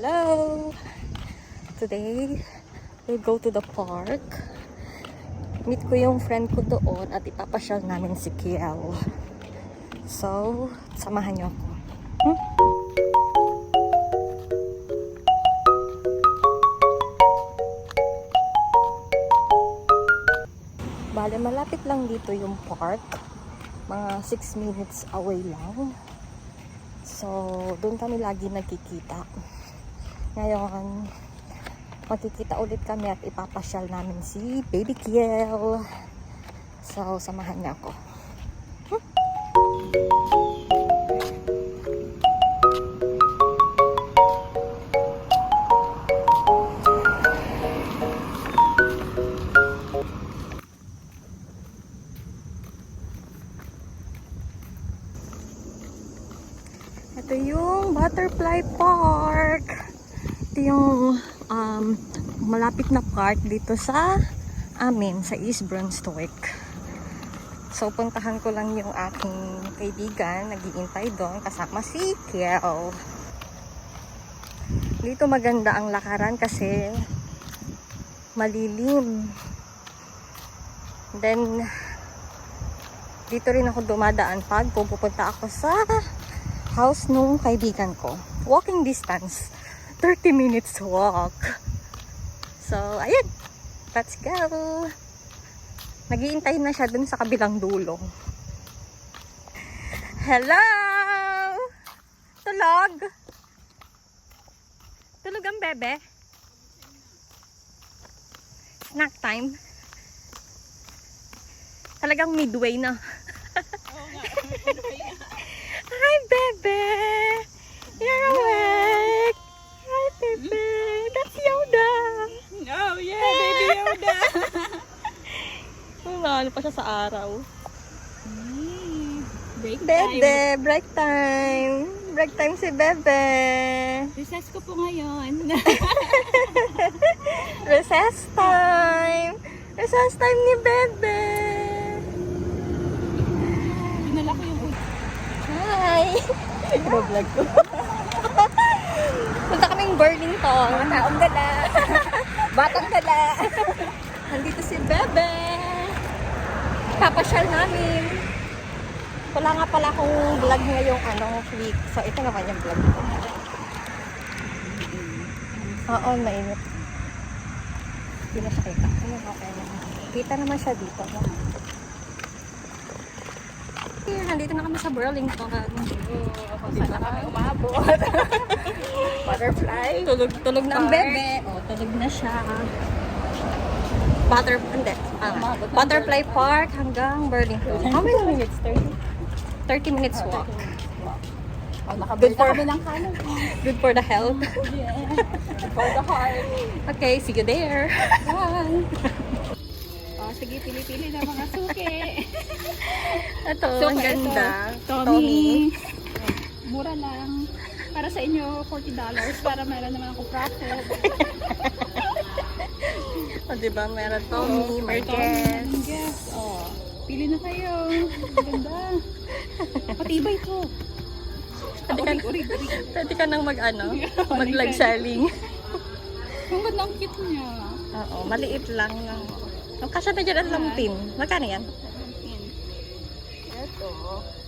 Hello! Today, we go to the park. Meet ko yung friend ko doon at ipapasyal namin si Kiel. So, samahan niyo ako. Bale, malapit lang dito yung park. Mga 6 minutes away lang. So, doon kami lagi nagkikita. Ngayon, magkikita ulit kami at ipapasyal namin si Baby Kiel. So, samahan niya ako. Ito yung Butterfly Park. Ito yung malapit na park dito sa amin, sa East Brunswick. So, puntahan ko lang yung aking kaibigan. Nag-iintay doon kasama si Kiel. Dito maganda ang lakaran kasi malilim. Then, dito rin ako dumadaan pag pupunta ako sa house nung kaibigan ko. Walking distance. 30 minutes walk. So, ayun. Let's go. Nag-iintay na siya dun sa kabilang dulo. Hello! Tulog? Tulog ang bebe? Snack time? Talagang midway na. Hi, bebe! You're awake! Hi, bebe! That's Yoda! Oh, yeah, baby Yoda! Ano pa siya sa araw? Break time. Bebe! Break time! Break time si bebe! Recess ko po ngayon. Recess time! Recess time ni bebe! Dinala ko yung Hi! Vlog ko. Punta kaming Burlington. mga taong dala. Batang dala. Nandito si Bebe. Papasyal namin. Wala nga pala akong vlog ngayong week. So, ito naman yung vlog ko. Oo, mainit. Hindi na siya kita. Okay naman. Kita naman siya dito. No? Here, nandito na kami sa Burlington. Sana kami umabot. Butterfly. Tulog na ang bebe. Oh, tulog na siya. Butterfly Park hanggang Burlington. How many minutes? 30 minutes walk. Good for kami ng kanan. Good for the health. Yeah. Good for the heart. Okay, see you there. Bye. Oh, sige, pili-pili na mga suki. Ito, So, ang ganda. Tommy. Mura lang. Para sa inyo, $40 para meron naman ako profit. O, diba? Meron Tommy, may guest. Yes. Oh, pili na kayo. Ang ganda. Patibay to. Urig. Pwede ka nang mag-live selling. Ang ganda ang cute niya. Oo, maliit lang. Ang kasya na dyan ang lampin. Magkano yan? Ito,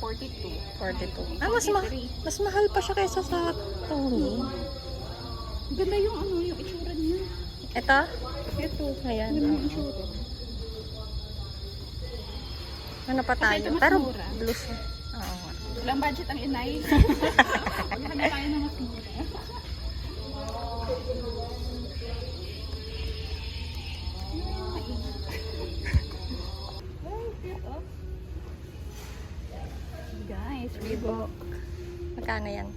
42. 42. Mas mahal pa siya kaysa sa Tommy. Ganda yung yung itsura niya. Ito? Ito. Ayan. Ganda yung itsura. Ano pa tayo? Ito mas Pero mura. blue siya. Oo. Walang budget ang inay. Wala na tayo ng mas mura. Guys, Reebok. Magkano yan?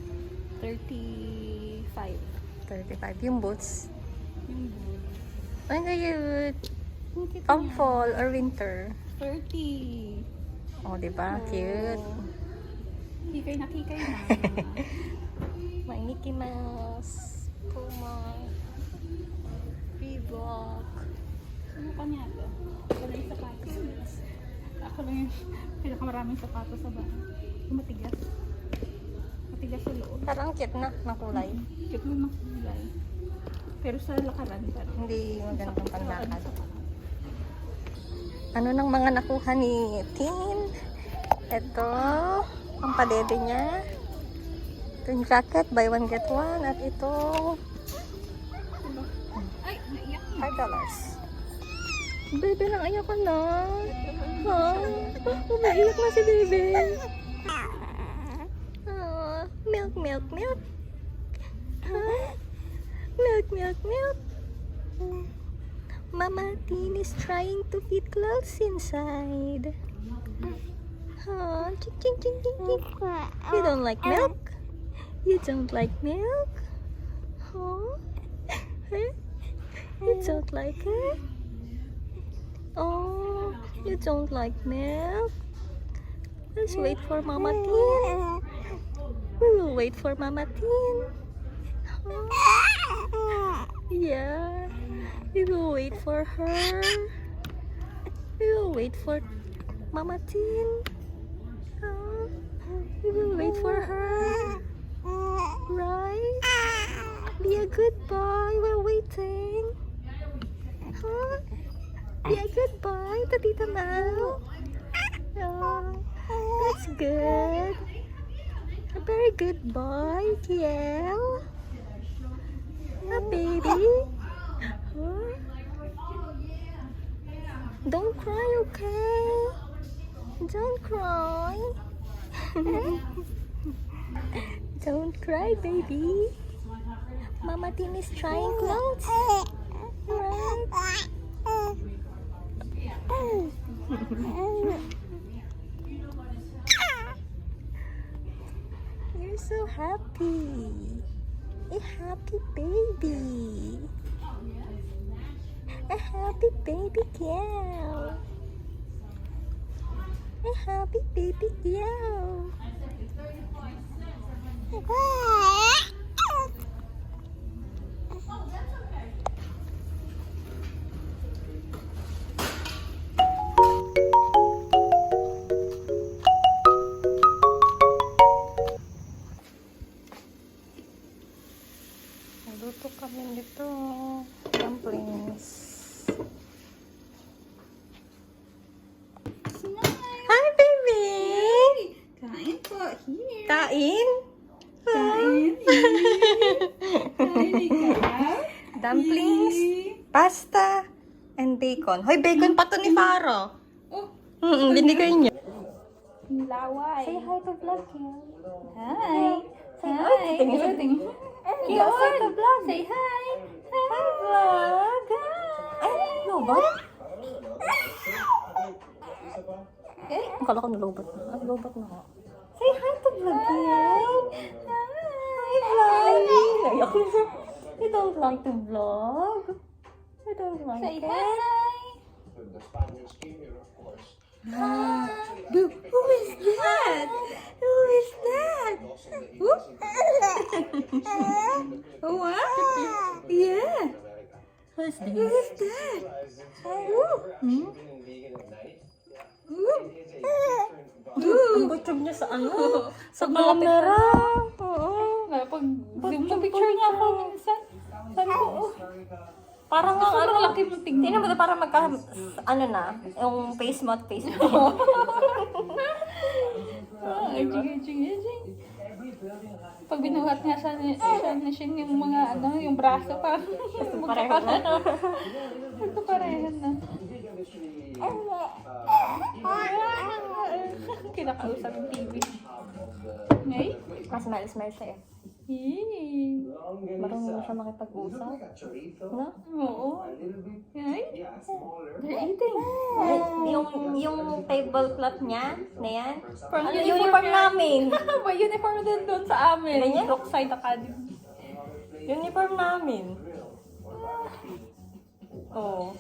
35. 35. Yung boots. Yung boot. Ang cute. Ang cute Pang niya. fall or winter. 30. Oh, diba? Cute. Kikay na. May Mickey Mouse. Puma. Reebok. Ano pa niya ito? Ako lang yung sapatos. Ako lang yung pinakamaraming sapatos sa bahay. Yung matigas. talaga sa loob. Parang cute na ng kulay. Cute mo ng kulay. Pero sa lakaran pa rin. Hindi magandang panlakad. Ano nang mga nakuha ni Tin? Ito, ang padede niya. Ito yung jacket, buy one get one. At ito, Diba? Ay, naiyak niya. $5. Bebe, nang ayak ka na. Ha? Umaiyak na si Bebe. Oh, milk, milk, milk. Huh? Milk, milk, milk. Mama Tin is trying to fit clothes inside. Oh, ching, ching, ching, ching, ching. You don't like milk? You don't like milk? Oh? Huh? You don't like it? Oh, you don't like milk? Let's wait for Mama Tin. We will wait for Mama Tin. Oh. Yeah, we will wait for her. We will wait for Mama Tin. Oh. We will wait for her. Right? Be a good boy. We're waiting. Huh? Be a good boy to Tita Mal. Oh, that's good. A very good boy, Kiel. A baby. Huh? Don't cry, okay? Don't cry. Don't cry, baby. Mama Tin is trying clothes. Right? You're so happy. A happy baby. A happy baby girl. A happy baby girl. Nagluto kami dito. Dumplings. Hi, baby! Kain po. Here. Kain? Kain. Kain ikaw. Dumplings, pasta, and bacon. Hoy, bacon pa to ni Faro. Oh, Binigay niya. laway. Say hi to vlog, Kiel. Hi. Say Hi. hi. Tingin. Kiel, say to vlog. Say hi. Hi, vlog. Ay, lobat? Okay. Akala ko nalobat na. Ay, lobat na nga. Say hi to vlog, Kiel. Hi, vlog. Ayak na. You don't like to vlog? You don't like Say it? hi. The Spaniards came here, of course. Who is that? Who is that? What? Yeah. Who's this? Who is that? Ang butog niya sa ano? Sa camera. Oo. Pag zoom mo picture niya ako minsan. Sabi ko, oh. Parang ang Sobrang ano. laki mong tingnan. Tingnan mo na parang ano na, yung face mo at face mo. Edging. Pag binuhat nga siya ni Shin yung mga ano, yung braso parang Pareho na. magkaparehan na. Kinakausap yung TV. Ngay? Smile siya eh. Yee. Marunong na siya makipag-usap. No? Oo. Ngay? They're eating. Yung tablecloth niya, na yan. Parang Ano uniform namin? May uniform din doon sa amin. Ganyan? Brookside Academy. Uniform namin. Oo.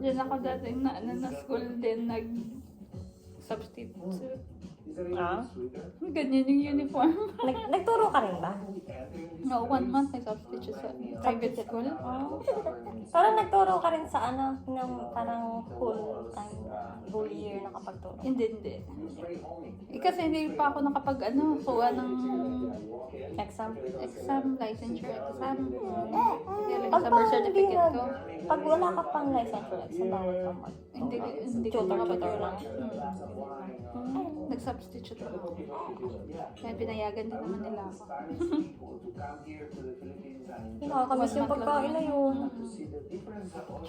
Diyan ako dati na school din nag-substitute. Ah? Ganyan yung uniform. Nagturo ka rin ba? No, 1 month may substitute sa private school. Parang nagturo ka rin sa ano, ng parang full time, full year nakapagturo. Hindi. Kasi hindi pa ako kuha ng Exam. licensure exam. Pag Sa birth parang certificate hindi ko. pag wala ka pang licensure exam, bawal ka mag Hindi ko tutor makapag- lang. Nag-substitute ako. Kaya pinayagan din naman nila ako. Nakakamiss yung pagkain na yun.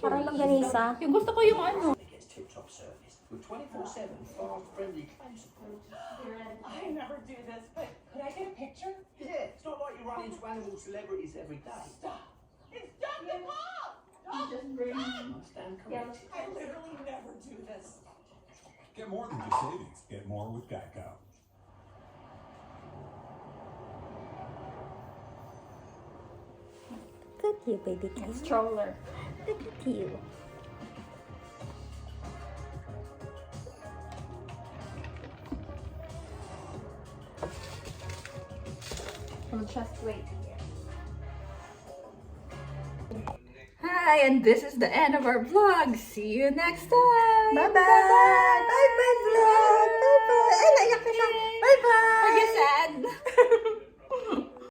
Parang langganisa. Yung gusto ko yung ano. Tip-top service with 24/7 farm-friendly kind support. I never do this, but could I get a picture? Yeah, it's not like you run into animal celebrities every day. Stop! It's Dr. Bob! Just bring... Stand corrected. I literally never do this. Get more than just savings. Get more with Geico. Look at you, baby. Stroller. Look at you. Just wait. Hi, and this is the end of our vlog. See you next time. Bye-bye! Bye-bye, vlog! Bye-bye! Ay, naiyak na siya! Bye-bye! Are you sad?